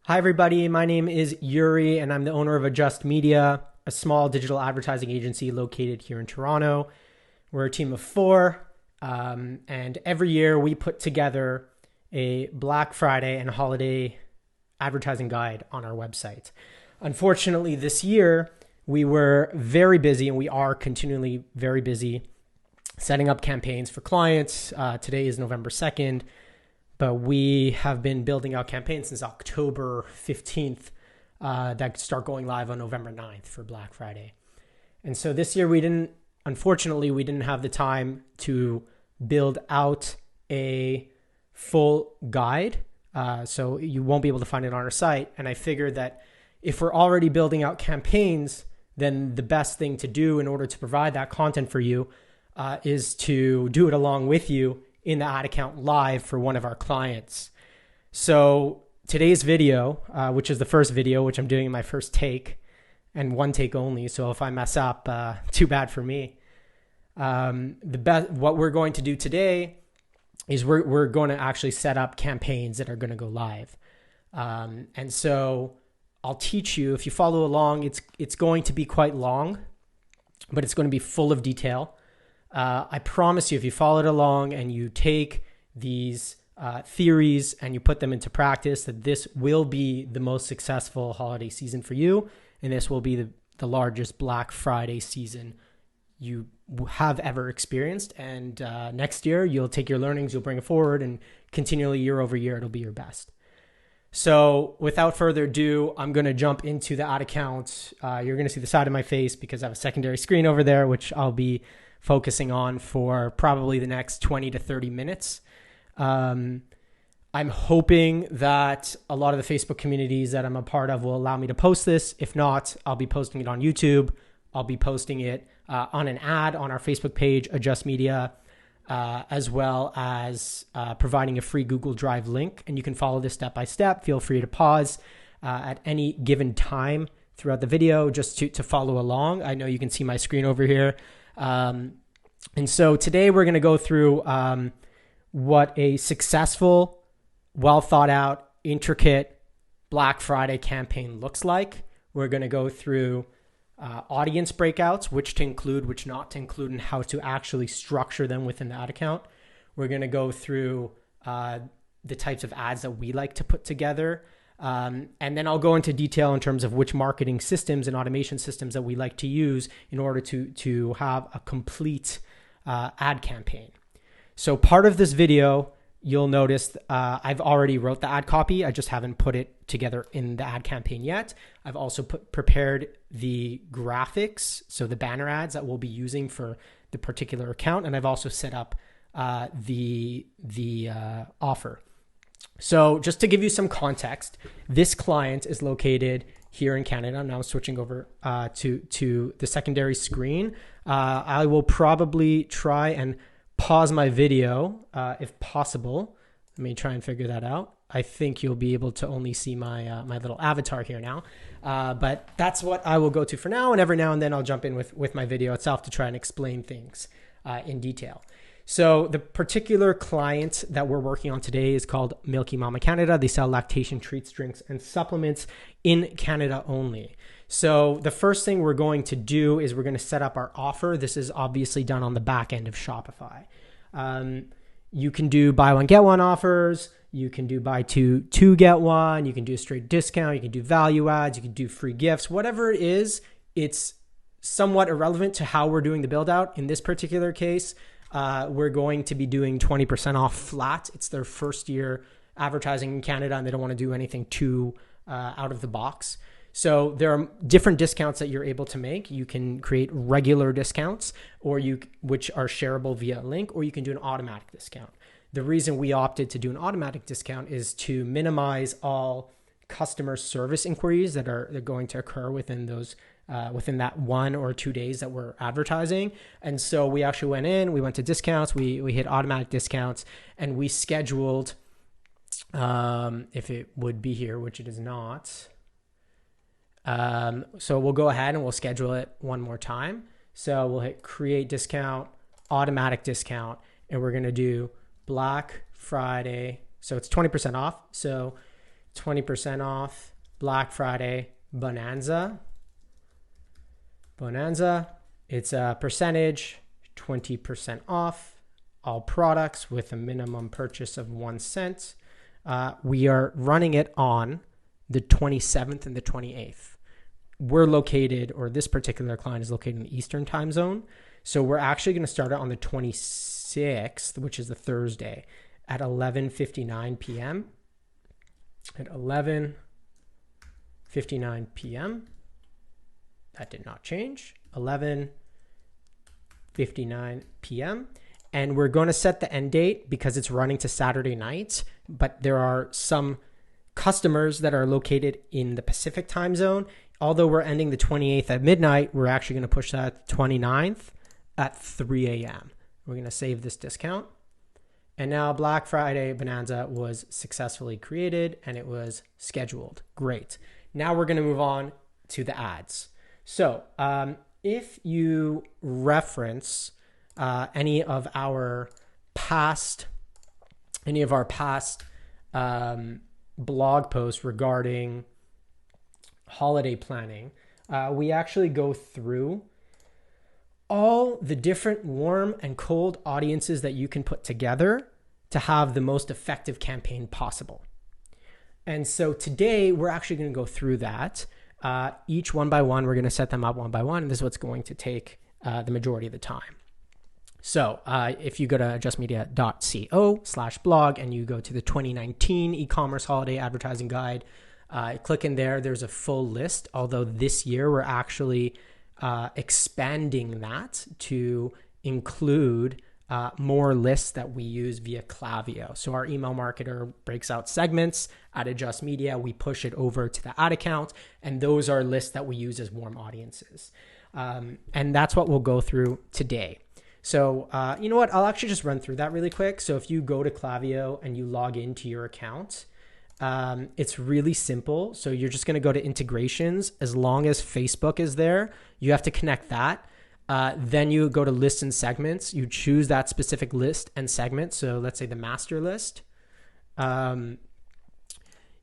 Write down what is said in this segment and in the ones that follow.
Hi, everybody. My name is Yuri, and I'm the owner of Adjust Media, a small digital advertising agency located here in Toronto. We're a team of four, and every year we put together a Black Friday and holiday advertising guide on our website. Unfortunately, this year we were very busy, and we are continually very busy setting up campaigns for clients. Today is November 2nd. But we have been building out campaigns since October 15th that start going live on November 9th for Black Friday. And so this year unfortunately, we didn't have the time to build out a full guide. So you won't be able to find it on our site. And I figured that if we're already building out campaigns, then the best thing to do in order to provide that content for you is to do it along with you in the ad account live for one of our clients. So today's video, which is the first video, which I'm doing in my first take and one take only. So if I mess up, too bad for me. What we're going to do today is we're going to actually set up campaigns that are going to go live. And so I'll teach you, if you follow along, it's going to be quite long, but it's going to be full of detail. I promise you, if you follow it along and you take these theories and you put them into practice, that this will be the most successful holiday season for you. And this will be the largest Black Friday season you have ever experienced. And next year, you'll take your learnings, you'll bring it forward, and continually year over year, it'll be your best. So without further ado, I'm going to jump into the ad account. You're going to see the side of my face because I have a secondary screen over there, which I'll be focusing on for probably the next 20 to 30 minutes. I'm hoping that a lot of the Facebook communities that I'm a part of will allow me to post this. If not, I'll be posting it on YouTube. I'll be posting it on an ad on our Facebook page, Adjust Media, as well as providing a free Google Drive link. And you can follow this step by step. Feel free to pause at any given time throughout the video just to follow along. I know you can see my screen over here. And so today we're going to go through what a successful, well thought out, intricate Black Friday campaign looks like. We're going to go through audience breakouts, which to include, which not to include, and how to actually structure them within the ad account. We're going to go through the types of ads that we like to put together. And then I'll go into detail in terms of which marketing systems and automation systems that we like to use in order to have a complete ad campaign. So part of this video, you'll notice I've already wrote the ad copy. I just haven't put it together in the ad campaign yet. I've also prepared the graphics, so the banner ads that we'll be using for the particular account. And I've also set up the offer. So just to give you some context, this client is located here in Canada. Now I'm switching over to the secondary screen. I will probably try and pause my video if possible. Let me try and figure that out. I think you'll be able to only see my my little avatar here now. But that's what I will go to for now. And every now and then I'll jump in with my video itself to try and explain things in detail. So the particular client that we're working on today is called Milky Mama Canada. They sell lactation treats, drinks, and supplements in Canada only. So the first thing we're going to do is we're going to set up our offer. This is obviously done on the back end of Shopify. You can do buy one, get one offers. You can do buy two get one. You can do a straight discount. You can do value ads. You can do free gifts. Whatever it is, it's somewhat irrelevant to how we're doing the build out. In this particular case, we're going to be doing 20% off flat. It's their first year advertising in Canada, and they don't want to do anything too out of the box. So there are different discounts that you're able to make. You can create regular discounts, which are shareable via a link, or you can do an automatic discount. The reason we opted to do an automatic discount is to minimize all customer service inquiries that are going to occur within that 1 or 2 days that we're advertising. And so we actually went to discounts, we hit automatic discounts, and we scheduled, if it would be here, which it is not. So we'll go ahead and we'll schedule it one more time. So we'll hit create discount, automatic discount, and we're going to do Black Friday. So it's 20% off. So 20% off, Black Friday, Bonanza. It's a percentage, 20% off all products with a minimum purchase of 1 cent. We are running it on the 27th and the 28th. We're located, or this particular client is located in the Eastern time zone. So we're actually going to start it on the 26th, which is the Thursday, at 11:59 p.m. At 11:59 p.m. That did not change. 11:59 p.m. And we're going to set the end date because it's running to Saturday night, but there are some customers that are located in the Pacific time zone. Although we're ending the 28th at midnight, we're actually going to push that to 29th at 3 a.m. We're going to save this discount. And now Black Friday Bonanza was successfully created and it was scheduled. Great. Now we're going to move on to the ads. So if you reference any of our past blog posts regarding holiday planning, we actually go through all the different warm and cold audiences that you can put together to have the most effective campaign possible. And so today we're actually going to go through that. Each one by one, we're going to set them up one by one. And this is what's going to take the majority of the time. So if you go to adjustmedia.co/blog and you go to the 2019 e-commerce holiday advertising guide, click in there. There's a full list. Although this year we're actually expanding that to include more lists that we use via Klaviyo. So our email marketer breaks out segments at Adjust Media. We push it over to the ad account, and those are lists that we use as warm audiences. And that's what we'll go through today. So you know what? I'll actually just run through that really quick. So if you go to Klaviyo and you log into your account, it's really simple. So you're just going to go to integrations. As long as Facebook is there, you have to connect that. Then you go to lists and segments. You choose that specific list and segment. So let's say the master list.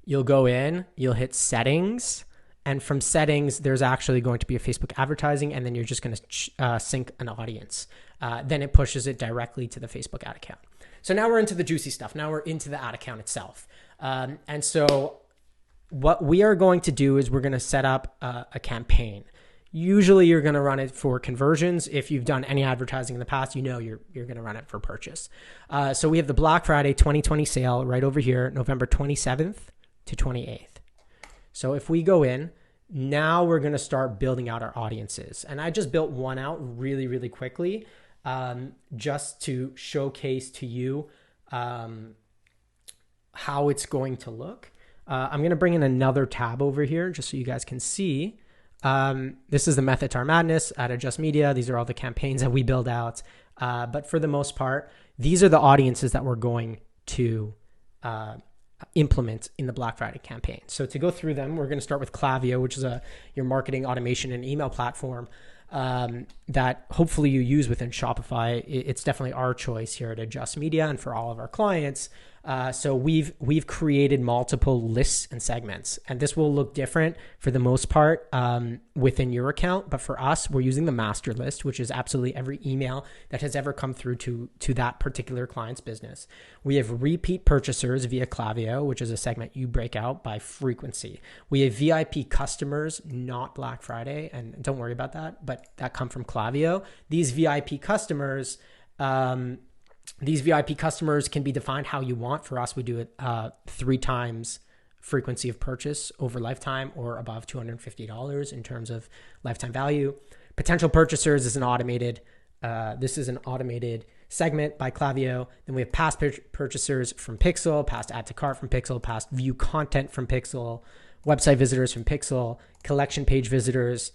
You'll go in, you'll hit settings. And from settings, there's actually going to be a Facebook advertising, and then you're just going to sync an audience. Then it pushes it directly to the Facebook ad account. So now we're into the juicy stuff. Now we're into the ad account itself. And so what we are going to do is we're going to set up a campaign. Usually you're going to run it for conversions. If you've done any advertising in the past, you know you're going to run it for purchase. So we have the Black Friday 2020 sale right over here, November 27th to 28th. So if we go in, now we're going to start building out our audiences. And I just built one out really, really quickly just to showcase to you how it's going to look. I'm going to bring in another tab over here just so you guys can see. This is the Method to Our Madness at Adjust Media. These are all the campaigns that we build out. But for the most part, these are the audiences that we're going to implement in the Black Friday campaign. So to go through them, we're going to start with Klaviyo, which is your marketing automation and email platform that hopefully you use within Shopify. It's definitely our choice here at Adjust Media and for all of our clients. So we've created multiple lists and segments, and this will look different for the most part within your account. But for us, we're using the master list, which is absolutely every email that has ever come through to that particular client's business. We have repeat purchasers via Klaviyo, which is a segment you break out by frequency. We have VIP customers, not Black Friday, and don't worry about that, but that come from Klaviyo. These VIP customers can be defined how you want. For us, we do it 3 times frequency of purchase over lifetime or above $250 in terms of lifetime value. Potential purchasers is an automated, this is an automated segment by Klaviyo. Then we have past purchasers from Pixel, past add to cart from Pixel, past view content from Pixel, website visitors from Pixel, collection page visitors,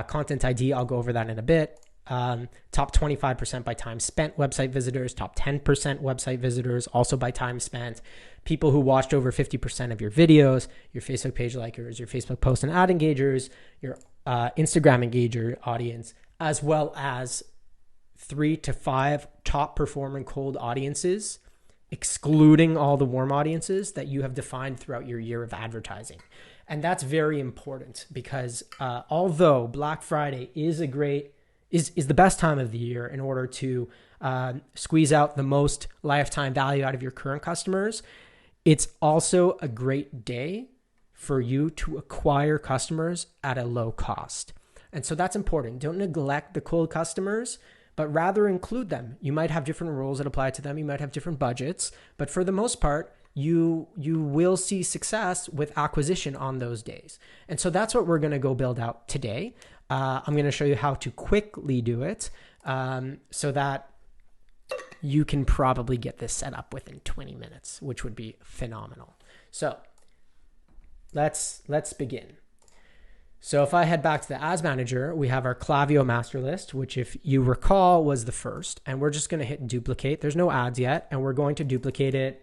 content ID. I'll go over that in a bit. Top 25% by time spent website visitors, top 10% website visitors, also by time spent, people who watched over 50% of your videos, your Facebook page likers, your Facebook post and ad engagers, your Instagram engager audience, as well as 3 to 5 top performing cold audiences excluding all the warm audiences that you have defined throughout your year of advertising. And that's very important because although Black Friday is the best time of the year in order to squeeze out the most lifetime value out of your current customers, it's also a great day for you to acquire customers at a low cost. And so that's important. Don't neglect the cold customers, but rather include them. You might have different rules that apply to them. You might have different budgets, but for the most part, you will see success with acquisition on those days. And so that's what we're going to go build out today. I'm going to show you how to quickly do it so that you can probably get this set up within 20 minutes, which would be phenomenal. So let's begin. So if I head back to the ads manager, we have our Klaviyo master list, which if you recall was the first, and we're just going to hit duplicate. There's no ads yet, and we're going to duplicate it,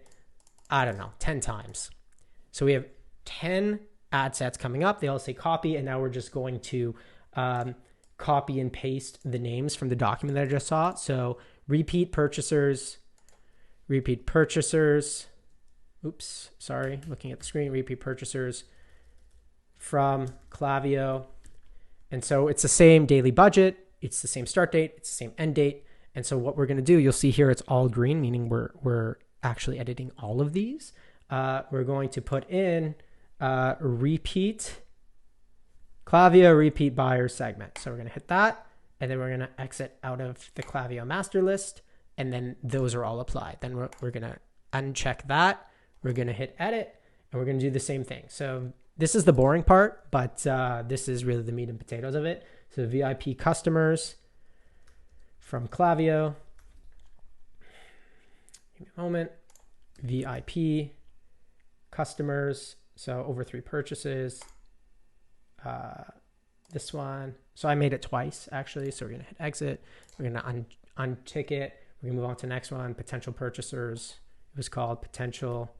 10 times. So we have 10 ad sets coming up. They all say copy, and now we're just going to copy and paste the names from the document that I just saw. So repeat purchasers, oops, sorry, looking at the screen, repeat purchasers from Klaviyo. And so it's the same daily budget, it's the same start date, it's the same end date. And so what we're going to do, you'll see here it's all green, meaning we're actually editing all of these. We're going to put in repeat Klaviyo repeat buyer segment. So we're going to hit that, and then we're going to exit out of the Klaviyo master list, and then those are all applied. Then we're going to uncheck that. We're going to hit edit, and we're going to do the same thing. So this is the boring part, but this is really the meat and potatoes of it. So VIP customers from Klaviyo. Give me a moment. VIP customers. So over 3 purchases. This one. So I made it twice actually. So we're going to hit exit. We're going to untick it. We're going to move on to the next one. Potential purchasers. It was called potential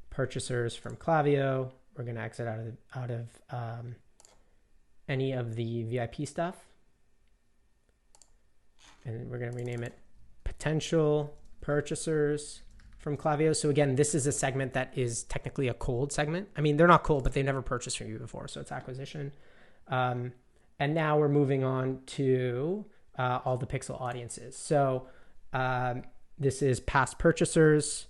purchasers from Klaviyo. We're going to exit out of any of the VIP stuff. And we're going to rename it potential purchasers from Klaviyo. So again, this is a segment that is technically a cold segment. I mean, they're not cold, but they never purchased from you before. So it's acquisition. And now we're moving on to all the Pixel audiences. So this is past purchasers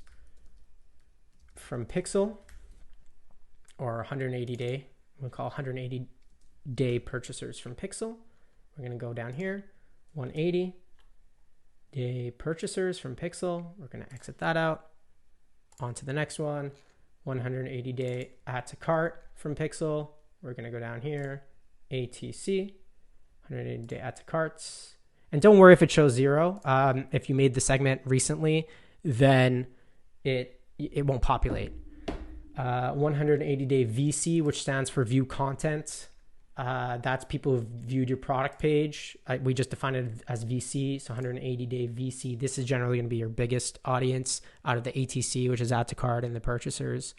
from Pixel, or 180 day. We'll call 180 day purchasers from Pixel. We're going to go down here, 180 day purchasers from Pixel. We're going to exit that out. On to the next one, 180 day add to cart from Pixel. We're going to go down here, ATC, 180 day add to carts. And don't worry if it shows 0. If you made the segment recently, then it won't populate. 180 day VC, which stands for view content. That's people who've viewed your product page. We just define it as VC, so 180 day VC. This is generally going to be your biggest audience out of the ATC, which is add to cart, and the purchasers.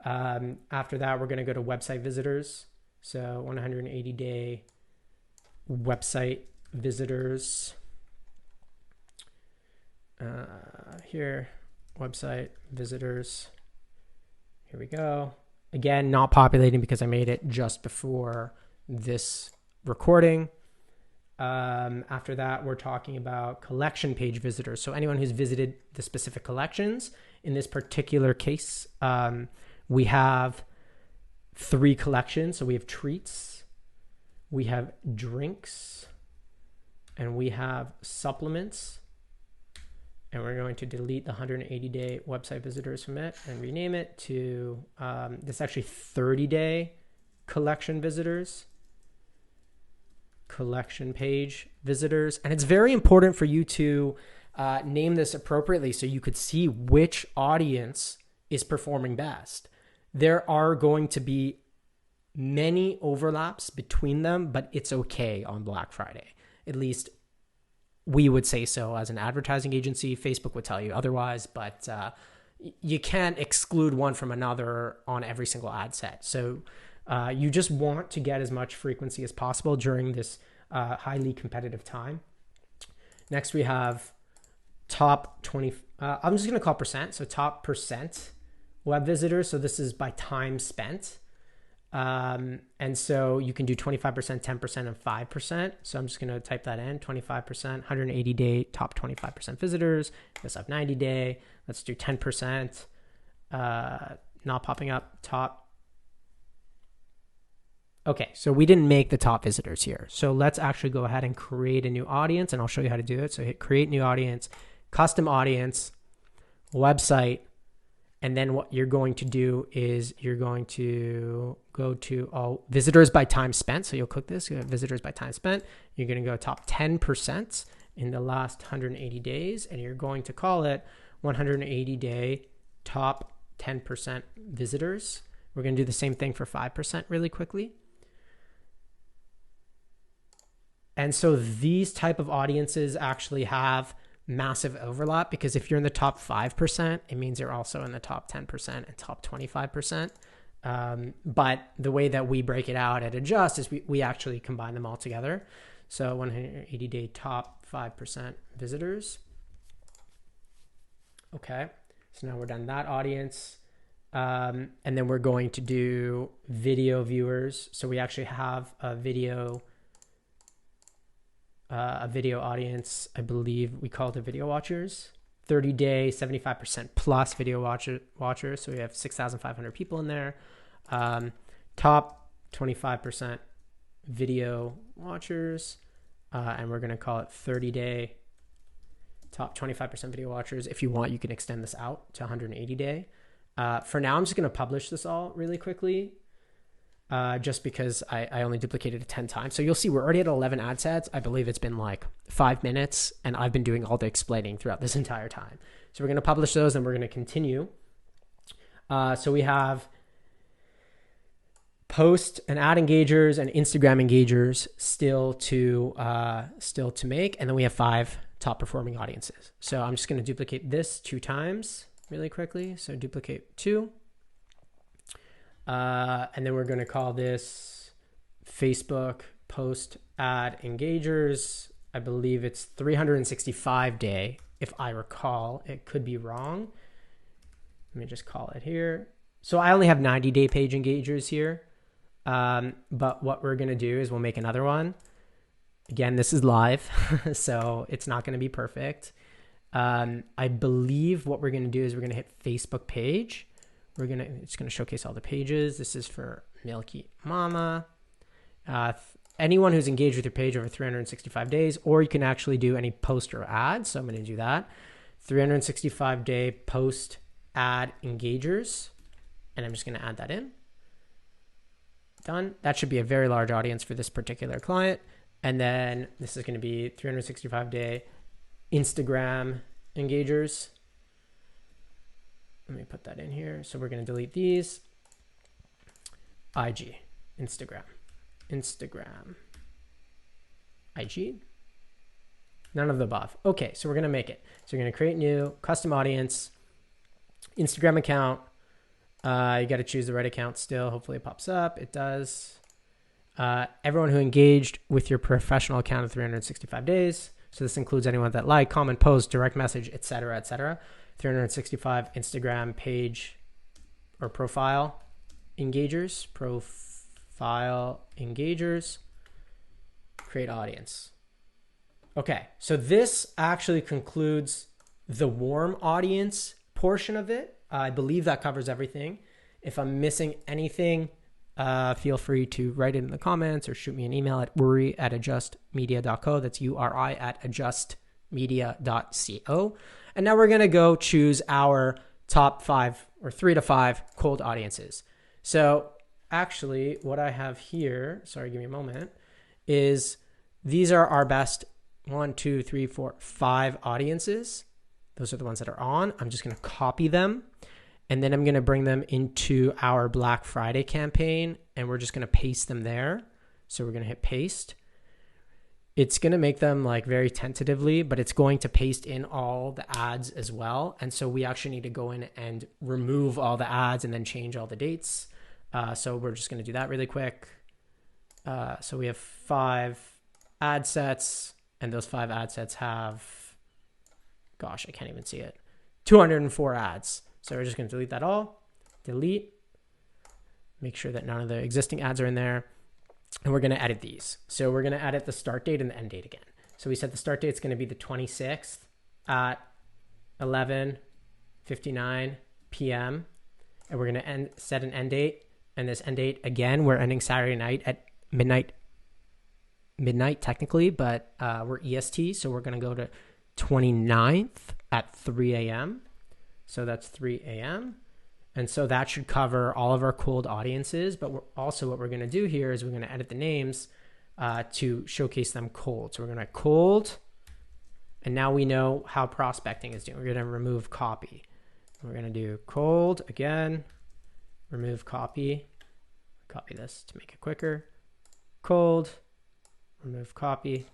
After that, we're going to go to website visitors. So 180 day website visitors. Here, website visitors. Here we go. Again, not populating because I made it just before this recording. After that, we're talking about collection page visitors. So anyone who's visited the specific collections. In this particular case, we have 3 collections. So we have treats, we have drinks, and we have supplements. And we're going to delete the 180 day website visitors from it and rename it to this actually 30 day collection visitors, collection page visitors. And it's very important for you to name this appropriately so you could see which audience is performing best. There are going to be many overlaps between them, but it's okay on Black Friday. At least we would say so as an advertising agency. Facebook would tell you otherwise, but you can't exclude one from another on every single ad set. So you just want to get as much frequency as possible during this highly competitive time. Next, we have top 20, I'm just going to call percent. So top percent web visitors. So this is by time spent. And so you can do 25%, 10%, and 5%. So I'm just going to type that in, 25%, 180 day, top 25% visitors. Let's have 90 day. Let's do 10%. Not popping up, top. Okay, so we didn't make the top visitors here. So let's actually go ahead and create a new audience, and I'll show you how to do it. So hit create new audience, custom audience, website, and then what you're going to do is you're going to go to all visitors by time spent. So you'll click this, you have visitors by time spent. You're going to go top 10% in the last 180 days, and you're going to call it 180 day top 10% visitors. We're going to do the same thing for 5% really quickly. And so these type of audiences actually have massive overlap, because if you're in the top 5%, it means you're also in the top 10% and top 25%. But the way that we break it out at Adjust is we actually combine them all together. So 180 day top 5% visitors. Okay, so now we're done that audience. And then we're going to do video viewers. So we actually have a video audience. I believe we called it video watchers. 30 day, 75% plus video watchers. So we have 6,500 people in there. Top 25% video watchers. And we're going to call it 30 day top 25% video watchers. If you want, you can extend this out to 180 day. For now, I'm just going to publish this all really quickly, just because I only duplicated it 10 times. So you'll see we're already at 11 ad sets. I believe it's been like 5 minutes, and I've been doing all the explaining throughout this entire time. So we're going to publish those, and we're going to continue. So we have post and ad engagers and Instagram engagers still to make, and then we have 5 top performing audiences. So I'm just going to duplicate this 2 times really quickly. So duplicate 2. And then we're going to call this Facebook post ad engagers. I believe it's 365 day. If I recall, it could be wrong. Let me just call it here. So I only have 90 day page engagers here. But what we're going to do is we'll make another one. Again, this is live, so it's not going to be perfect. I believe what we're going to do is we're going to hit Facebook page. It's going to showcase all the pages. This is for Milky Mama. Anyone who's engaged with your page over 365 days, or you can actually do any post or ad. So I'm going to do that. 365 day post ad engagers. And I'm just going to add that in. Done. That should be a very large audience for this particular client. And then this is going to be 365 day Instagram engagers. Let me put that in here. So we're going to delete these. IG, Instagram, IG. None of the above. Okay, so we're going to make it. So we're going to create new custom audience, Instagram account. You got to choose the right account still. Hopefully it pops up. It does. Everyone who engaged with your professional account in 365 days. So this includes anyone that like, comment, post, direct message, etc., etc. 365 Instagram page or profile engagers. Create audience. Okay, so this actually concludes the warm audience portion of it. I believe that covers everything. If I'm missing anything, feel free to write it in the comments or shoot me an email at uri@adjustmedia.co. That's uri@adjustmedia.co. And now we're going to go choose our top 5 or 3 to 5 cold audiences. So actually what I have here, sorry, give me a moment, is these are our best 1, 2, 3, 4, 5 audiences. Those are the ones that are on. I'm just going to copy them. And then I'm going to bring them into our Black Friday campaign, and we're just going to paste them there. So we're going to hit paste. It's going to make them like very tentatively, but it's going to paste in all the ads as well. And so we actually need to go in and remove all the ads and then change all the dates. So we're just going to do that really quick. So we have 5 ad sets, and those 5 ad sets have Gosh, I can't even see it. 204 ads. So we're just going to delete that all. Delete. Make sure that none of the existing ads are in there. And we're going to edit these. So we're going to edit the start date and the end date again. So we said the start date is going to be the 26th at 11:59 p.m. And we're going to set an end date. And this end date, again, we're ending Saturday night at midnight technically, but we're EST. So we're going to go to 29th at 3 a.m. So that's 3 a.m. And so that should cover all of our cold audiences. But what we're going to do here is we're going to edit the names to showcase them cold. So we're going to cold. And now we know how prospecting is doing. We're going to remove copy. We're going to do cold again. Remove copy. Copy this to make it quicker. Cold. Remove copy.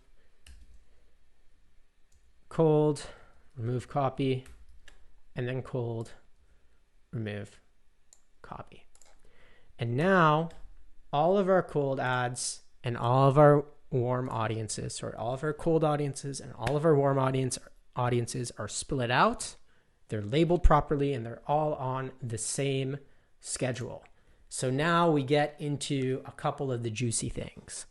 Cold. Remove copy. And then cold. Remove copy. And now all of our cold ads and all of our warm audiences, or all of our cold audiences and all of our warm audiences are split out. They're labeled properly and they're all on the same schedule. So now we get into a couple of the juicy things.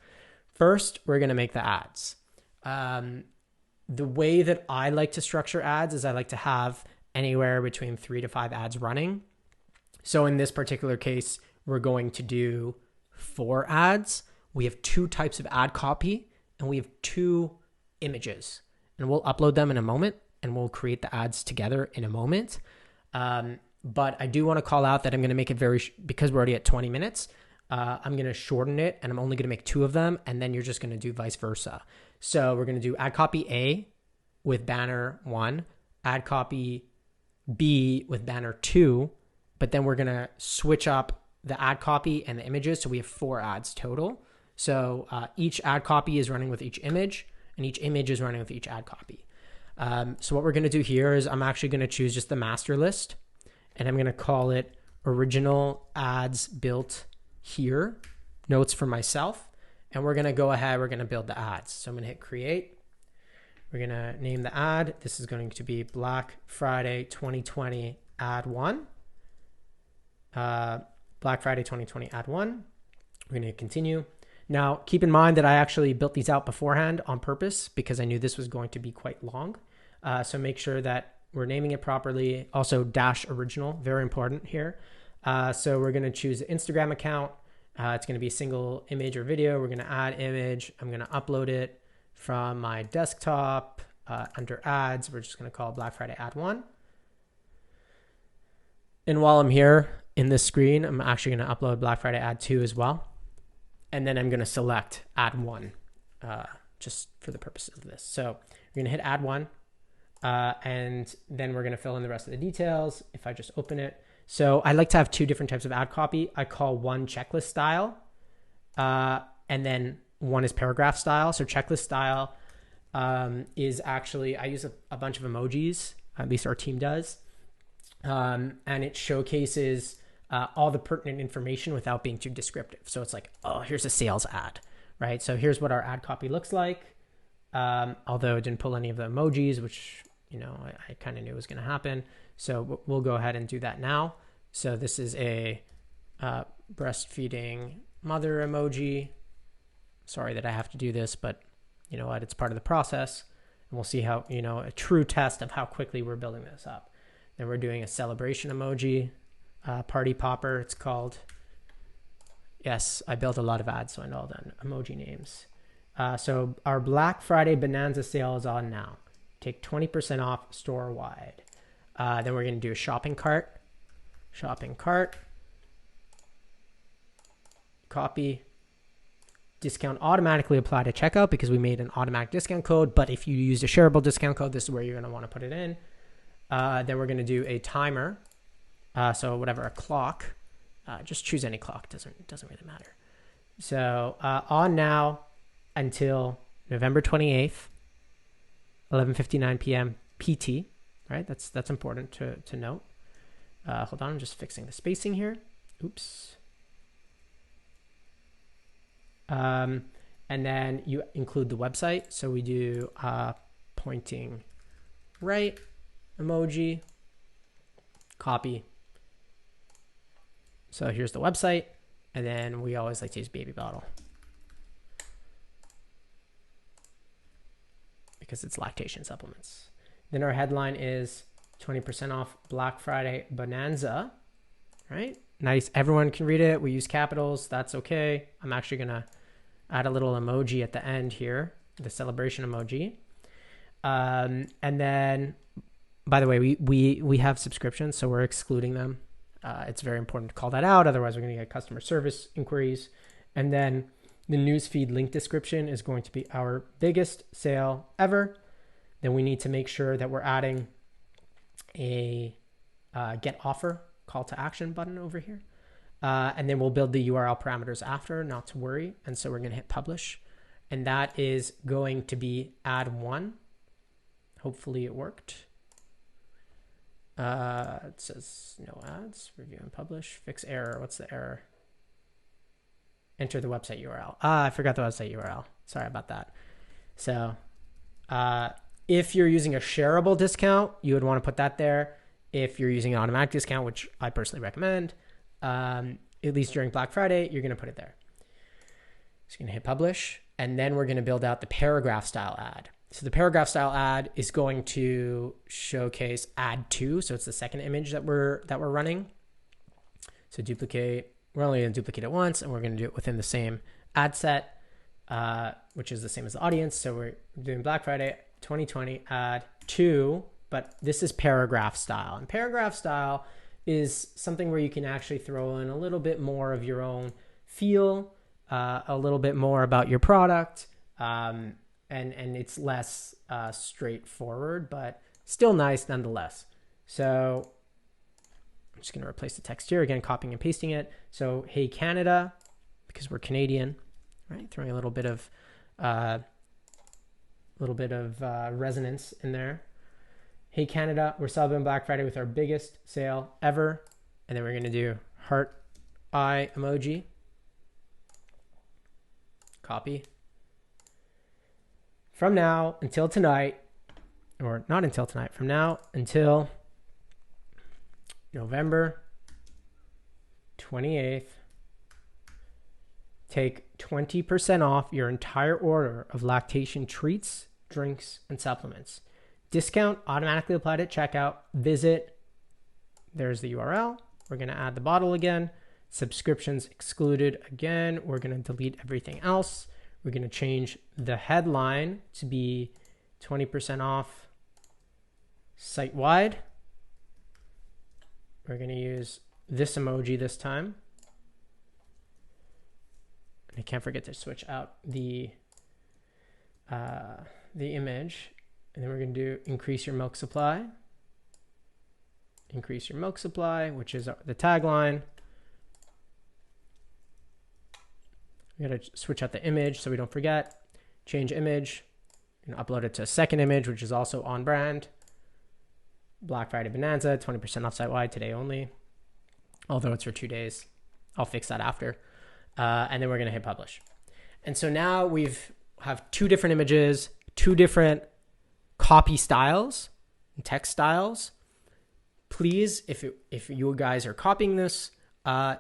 First, we're going to make the ads. The way that I like to structure ads is I like to have anywhere between 3 to 5 ads running. So in this particular case, we're going to do 4 ads. We have 2 types of ad copy and we have 2 images, and we'll upload them in a moment and we'll create the ads together in a moment. But I do want to call out that I'm going to make it because we're already at 20 minutes, I'm going to shorten it and I'm only going to make 2 of them. And then you're just going to do vice versa. So we're going to do ad copy A with banner 1, ad copy B with banner 2, but then we're going to switch up the ad copy and the images. So we have 4 ads total. So each ad copy is running with each image and each image is running with each ad copy. So what we're going to do here is I'm actually going to choose just the master list and I'm going to call it original ads built here, notes for myself. And we're going to go ahead, we're going to build the ads. So I'm going to hit create. We're going to name the ad. This is going to be Black Friday 2020 ad 1. Black Friday 2020 ad 1. We're going to continue. Now, keep in mind that I actually built these out beforehand on purpose because I knew this was going to be quite long. So make sure that we're naming it properly. Also, dash original, very important here. So we're going to choose the Instagram account. It's going to be a single image or video. We're going to add image. I'm going to upload it from my desktop under ads. We're just going to call Black Friday ad 1. And while I'm here in this screen, I'm actually going to upload Black Friday ad 2 as well. And then I'm going to select ad 1 just for the purposes of this. So we're going to hit ad 1 and then we're going to fill in the rest of the details. If I just open it. So I like to have 2 different types of ad copy. I call one checklist style and then one is paragraph style. So checklist style is actually, I use a bunch of emojis, at least our team does. And it showcases all the pertinent information without being too descriptive. So it's like, oh, here's a sales ad, right? So here's what our ad copy looks like. Although it didn't pull any of the emojis, which, I kind of knew was going to happen. So we'll go ahead and do that now. So this is a breastfeeding mother emoji. Sorry that I have to do this, but you know what? It's part of the process. And we'll see how, a true test of how quickly we're building this up. Then we're doing a celebration emoji, party popper, it's called. Yes, I built a lot of ads, so I know all the emoji names. So our Black Friday Bonanza sale is on now. Take 20% off store-wide. Then we're going to do a shopping cart. Shopping cart. Copy. Discount automatically applied to checkout because we made an automatic discount code. But if you used a shareable discount code, this is where you're going to want to put it in. Then we're going to do a timer. So whatever, a clock. Just choose any clock. Doesn't really matter. So on now until November 28th, 11:59 p.m. PT. Right? That's important to note. Hold on, I'm just fixing the spacing here. Oops. And then you include the website. So we do pointing right emoji, copy. So here's the website. And then we always like to use baby bottle because it's lactation supplements. Then our headline is 20% off Black Friday Bonanza, right? Nice. Everyone can read it. We use capitals. That's okay. I'm actually going to add a little emoji at the end here, the celebration emoji. And then, by the way, we have subscriptions, so we're excluding them. It's very important to call that out. Otherwise, we're going to get customer service inquiries. And then the newsfeed link description is going to be our biggest sale ever. Then we need to make sure that we're adding a get offer call to action button over here. And then we'll build the URL parameters after, not to worry. And so we're going to hit publish. And that is going to be ad 1. Hopefully it worked. It says no ads, review and publish, fix error. What's the error? Enter the website URL. I forgot the website URL. Sorry about that. So if you're using a shareable discount, you would want to put that there. If you're using an automatic discount, which I personally recommend, at least during Black Friday, you're going to put it there. So you're going to hit publish, and then we're going to build out the paragraph style ad. So the paragraph style ad is going to showcase ad 2. So it's the second image that we're running. So duplicate, we're only going to duplicate it once, and we're going to do it within the same ad set, which is the same as the audience. So we're doing Black Friday 2020 ad 2, but this is paragraph style. And paragraph style is something where you can actually throw in a little bit more of your own feel, a little bit more about your product, and it's less straightforward, but still nice nonetheless. So I'm just going to replace the text here, again, copying and pasting it. So, hey, Canada, because we're Canadian, right? Throwing a little bit of resonance in there. Hey, Canada, we're celebrating Black Friday with our biggest sale ever. And then we're going to do heart eye emoji. Copy. From now until tonight, or not until tonight, from now until November 28th, take 20% off your entire order of lactation treats, drinks, and supplements. Discount automatically applied at checkout. Visit, there's the URL. We're going to add the bottle again. Subscriptions excluded again. We're going to delete everything else. We're going to change the headline to be 20% off site-wide. We're going to use this emoji this time. And I can't forget to switch out the image. And then we're going to do increase your milk supply. Increase your milk supply, which is the tagline. We got to switch out the image so we don't forget. Change image and upload it to a second image, which is also on brand. Black Friday Bonanza, 20% off site-wide today only. Although it's for 2 days. I'll fix that after. And then we're going to hit publish. And so now have 2 different images, 2 different copy styles and text styles. Please, if you guys are copying this,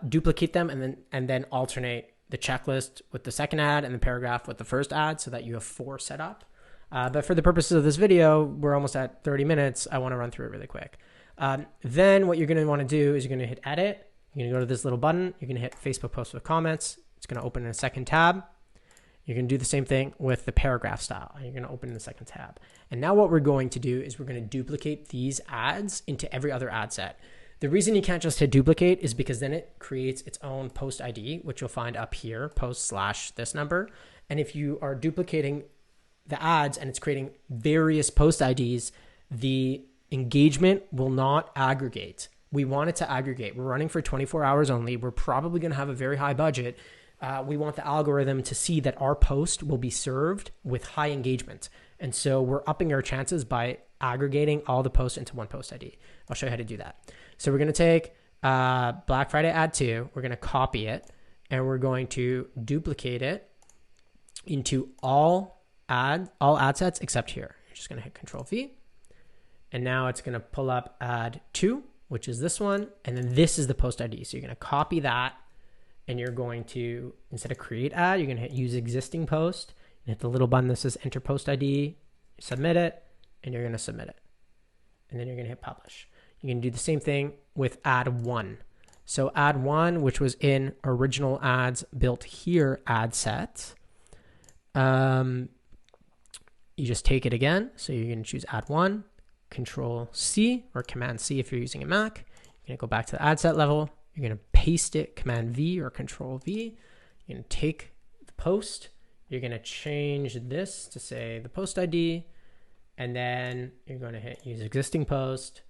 duplicate them and then alternate the checklist with the second ad and the paragraph with the first ad so that you have 4 set up. But for the purposes of this video, we're almost at 30 minutes. I want to run through it really quick. Then what you're going to want to do is you're going to hit edit. You're going to go to this little button. You're going to hit Facebook post with comments. It's going to open in a second tab. You're going to do the same thing with the paragraph style. You're going to open in the second tab. And now what we're going to do is we're going to duplicate these ads into every other ad set. The reason you can't just hit duplicate is because then it creates its own post ID, which you'll find up here, post/this number. And if you are duplicating the ads and it's creating various post IDs, the engagement will not aggregate. We want it to aggregate. We're running for 24 hours only. We're probably going to have a very high budget. We want the algorithm to see that our post will be served with high engagement. And so we're upping our chances by aggregating all the posts into one post ID. I'll show you how to do that. So we're going to take Black Friday ad 2. We're going to copy it and we're going to duplicate it into all ad sets except here. You're just going to hit Control V. And now it's going to pull up ad 2, which is this one. And then this is the post ID. So you're going to copy that, and you're going to, instead of create ad, you're going to hit use existing post and hit the little button that says enter post ID, submit it, and you're going to submit it. And then you're going to hit publish. You can do the same thing with ad 1. So ad 1, which was in original ads built here ad set, you just take it again. So you're going to choose ad 1, Control C or Command C if you're using a Mac. You're going to go back to the ad set level. You're going to paste it, Command V or Control V. You're going to take the post. You're going to change this to say the post ID. And then you're going to hit use existing post,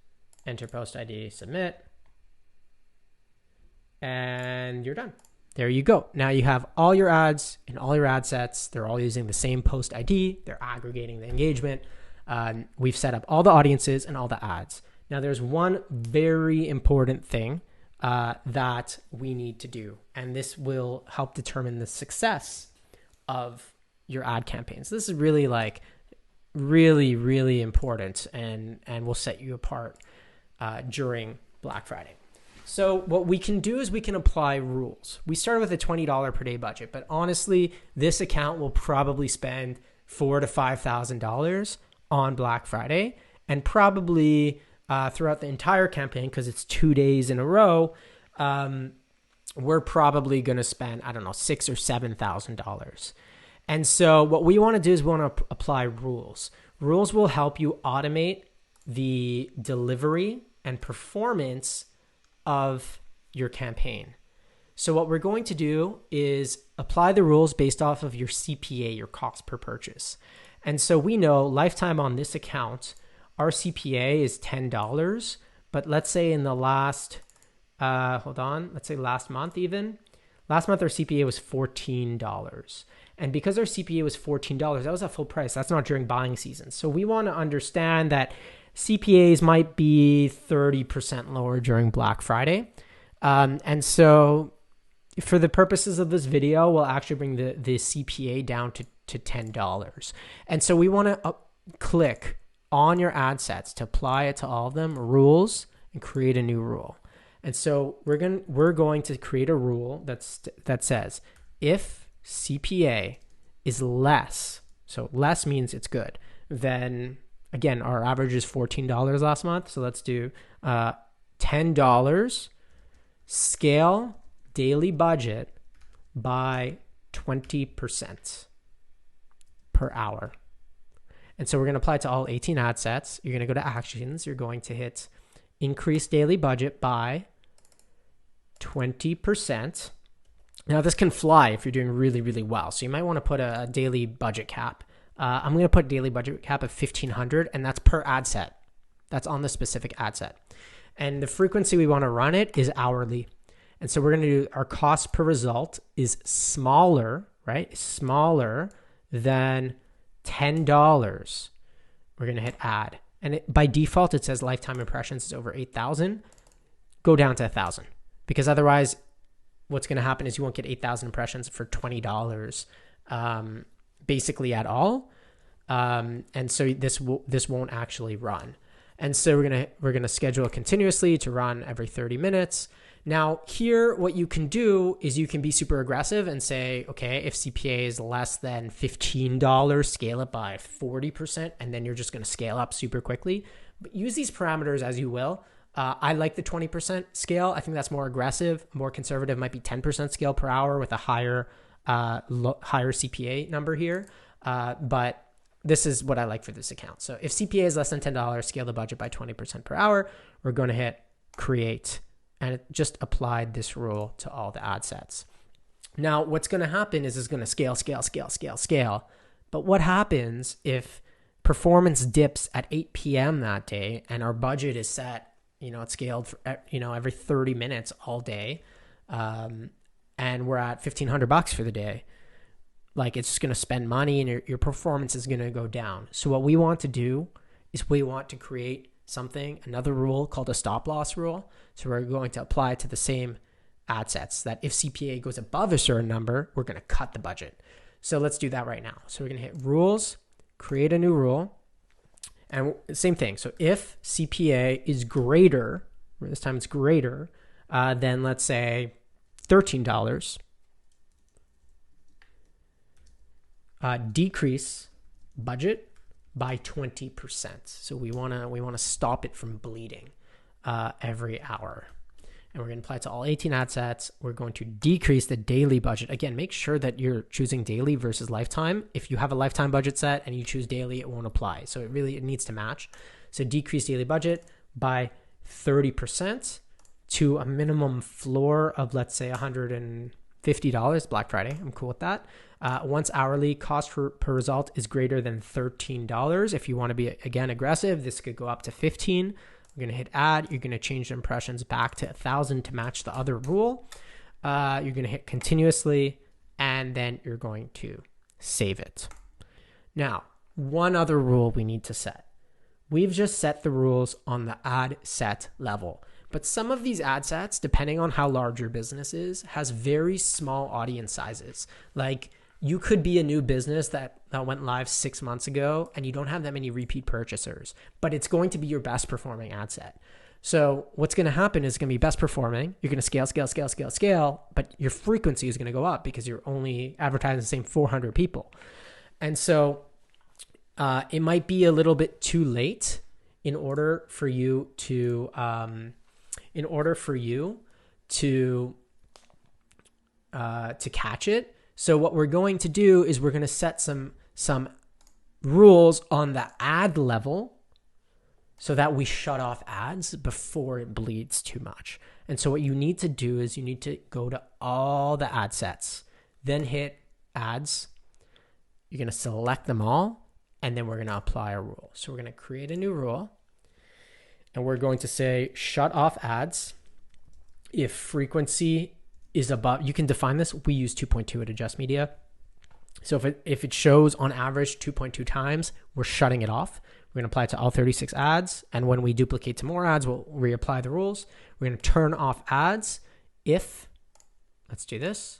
enter post ID, submit. And you're done. There you go. Now you have all your ads in all your ad sets. They're all using the same post ID. They're aggregating the engagement. We've set up all the audiences and all the ads. Now there's one very important thing that we need to do, and this will help determine the success of your ad campaigns. This is really really important and will set you apart during Black Friday. So what we can do is we can apply rules. We started with a $20 per day budget, but honestly, this account will probably spend $4,000 to $5,000 on Black Friday, and probably throughout the entire campaign, because it's 2 days in a row, we're probably going to spend, I don't know, $6,000 or $7,000. And so what we want to do is we want to apply rules. Rules will help you automate the delivery and performance of your campaign. So what we're going to do is apply the rules based off of your CPA, your cost per purchase. And so we know lifetime on this account, our CPA is $10, but let's say in the last, let's say last month our CPA was $14. And because our CPA was $14, that was at full price. That's not during buying season. So we want to understand that CPAs might be 30% lower during Black Friday. And so for the purposes of this video, we'll actually bring the CPA down to $10. And so we want to click on your ad sets to apply it to all of them, rules, and create a new rule. And so we're going to create a rule that says if CPA is less, so less means it's good, then again, our average is $14 last month. So let's do $10, scale daily budget by 20% per hour. And so we're going to apply it to all 18 ad sets. You're going to go to actions. You're going to hit increase daily budget by 20%. Now this can fly if you're doing really, really well. So you might want to put a daily budget cap. I'm going to put daily budget cap of 1,500, and that's per ad set. That's on the specific ad set. And the frequency we want to run it is hourly. And so we're going to do our cost per result is smaller, right? Smaller than $10. We're going to hit add. And by default, it says lifetime impressions is over 8,000. Go down to 1,000, because otherwise what's going to happen is you won't get 8,000 impressions for $20 basically at all. And so this won't actually run. And so we're gonna schedule it continuously to run every 30 minutes. Now here, what you can do is you can be super aggressive and say, okay, if CPA is less than $15, scale it by 40%, and then you're just gonna scale up super quickly. But use these parameters as you will. I like the 20% scale. I think that's more aggressive. More conservative might be 10% scale per hour with a higher CPA number here. But this is what I like for this account. So if CPA is less than $10, scale the budget by 20% per hour. We're going to hit create, and it just applied this rule to all the ad sets. Now, what's going to happen is it's going to scale. But what happens if performance dips at 8 p.m. that day and our budget is set, it's scaled for, every 30 minutes all day, and we're at $1,500 for the day? Like, it's just going to spend money and your performance is going to go down. So what we want to do is we want to create another rule called a stop loss rule. So we're going to apply it to the same ad sets that if CPA goes above a certain number, we're going to cut the budget. So let's do that right now. So we're going to hit rules, create a new rule. And same thing. So if CPA is greater, this time it's greater than, let's say, $13, decrease budget by 20%. So we want to stop it from bleeding every hour. And we're going to apply it to all 18 ad sets. We're going to decrease the daily budget. Again, make sure that you're choosing daily versus lifetime. If you have a lifetime budget set and you choose daily, it won't apply. So it needs to match. So decrease daily budget by 30% to a minimum floor of, let's say, $150, Black Friday. I'm cool with that. Once hourly cost per result is greater than $13. If you want to be, again, aggressive, this could go up to $15. You're going to hit add. You're going to change the impressions back to 1,000 to match the other rule. You're going to hit continuously, and then you're going to save it. Now, one other rule we need to set. We've just set the rules on the ad set level. But some of these ad sets, depending on how large your business is, has very small audience sizes. Like, you could be a new business that went live 6 months ago and you don't have that many repeat purchasers, but it's going to be your best performing ad set. So what's going to happen is it's going to be best performing. You're going to scale, but your frequency is going to go up because you're only advertising the same 400 people. And so it might be a little bit too late in order for you to catch it. So what we're going to do is we're going to set some rules on the ad level so that we shut off ads before it bleeds too much. And so what you need to do is you need to go to all the ad sets, then hit ads. You're going to select them all, and then we're going to apply a rule. So we're going to create a new rule, and we're going to say shut off ads if frequency is above. You can define this. We use 2.2 at Adjust Media. So if it shows on average 2.2 times, we're shutting it off. We're going to apply it to all 36 ads. And when we duplicate to more ads, we'll reapply the rules. We're going to turn off ads if, let's do this.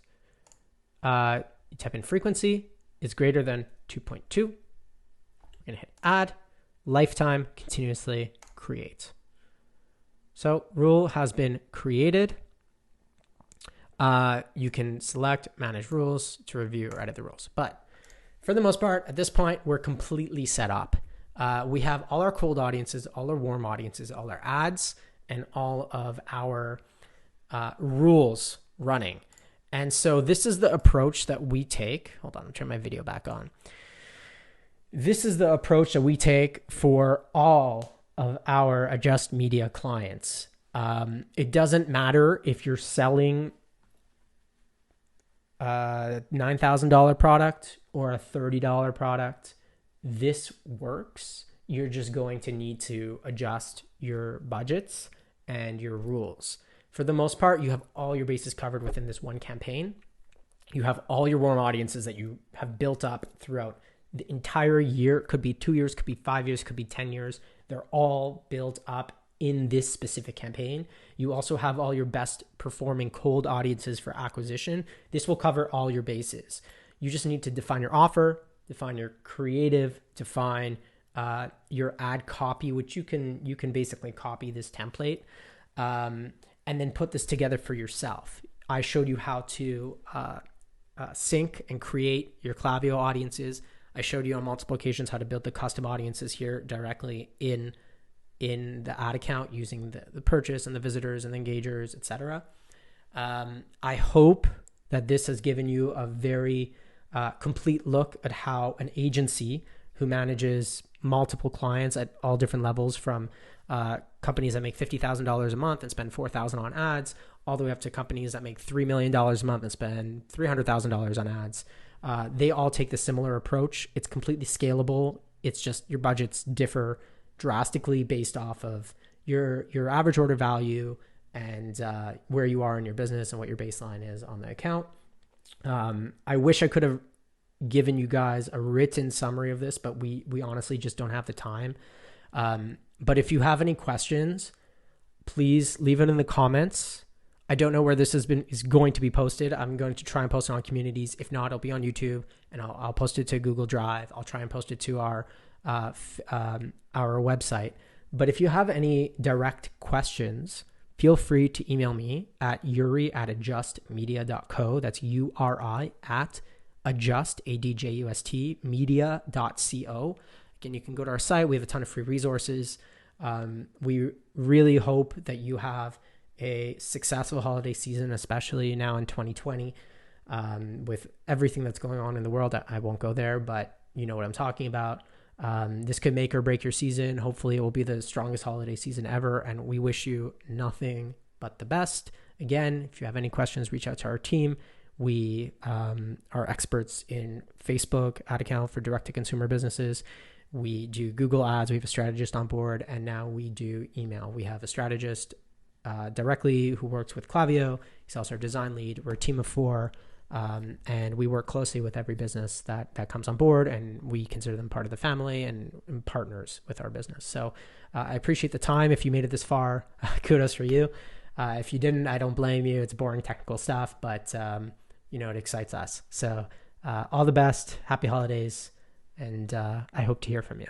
You type in frequency is greater than 2.2. We're going to hit add, lifetime, continuously create. So rule has been created. You can select manage rules to review or edit the rules. But for the most part, at this point, we're completely set up. We have all our cold audiences, all our warm audiences, all our ads, and all of our rules running. And so this is the approach that we take. Hold on, I'll turn my video back on. This is the approach that we take for all of our Adjust Media clients. It doesn't matter if you're selling a $9,000 product or a $30 product. This works. You're just going to need to adjust your budgets and your rules. For the most part, you have all your bases covered within this one campaign. You have all your warm audiences that you have built up throughout the entire year. It could be 2 years, could be 5 years, could be 10 years. They're all built up in this specific campaign. You also have all your best performing cold audiences for acquisition. This will cover all your bases. You just need to define your offer, define your creative, define your ad copy, which you can basically copy this template, and then put this together for yourself. I showed you how to sync and create your Klaviyo audiences. I showed you on multiple occasions how to build the custom audiences here directly in the ad account using the purchase and the visitors and the engagers, etc. I hope that this has given you a very complete look at how an agency who manages multiple clients at all different levels, from companies that make $50,000 a month and spend $4,000 on ads, all the way up to companies that make $3 million a month and spend $300,000 on ads. They all take the similar approach. It's completely scalable. It's just your budgets differ drastically based off of your average order value and where you are in your business and what your baseline is on the account. I wish I could have given you guys a written summary of this, but we honestly just don't have the time. But if you have any questions, please leave it in the comments. I don't know where this is going to be posted. I'm going to try and post it on communities. If not, it'll be on YouTube, and I'll post it to Google Drive. I'll try and post it to our our website. But if you have any direct questions, feel free to email me at yuri@adjustmedia.co. That's URI at adjust, ADJUST, media.co. Again, you can go to our site. We have a ton of free resources. We really hope that you have a successful holiday season, especially now in 2020, with everything that's going on in the world. I won't go there, but you know what I'm talking about. This could make or break your season. Hopefully it will be the strongest holiday season ever, and we wish you nothing but the best. Again, if you have any questions, reach out to our team. We are experts in Facebook ad account for direct-to-consumer businesses. We do Google ads. We have a strategist on board, and now we do email. We have a strategist directly who works with Clavio. He's also our design lead. We're a team of 4. And we work closely with every business that comes on board, and we consider them part of the family and partners with our business. So I appreciate the time. If you made it this far, kudos for you. If you didn't, I don't blame you. It's boring technical stuff, but it excites us. So all the best, happy holidays, and I hope to hear from you.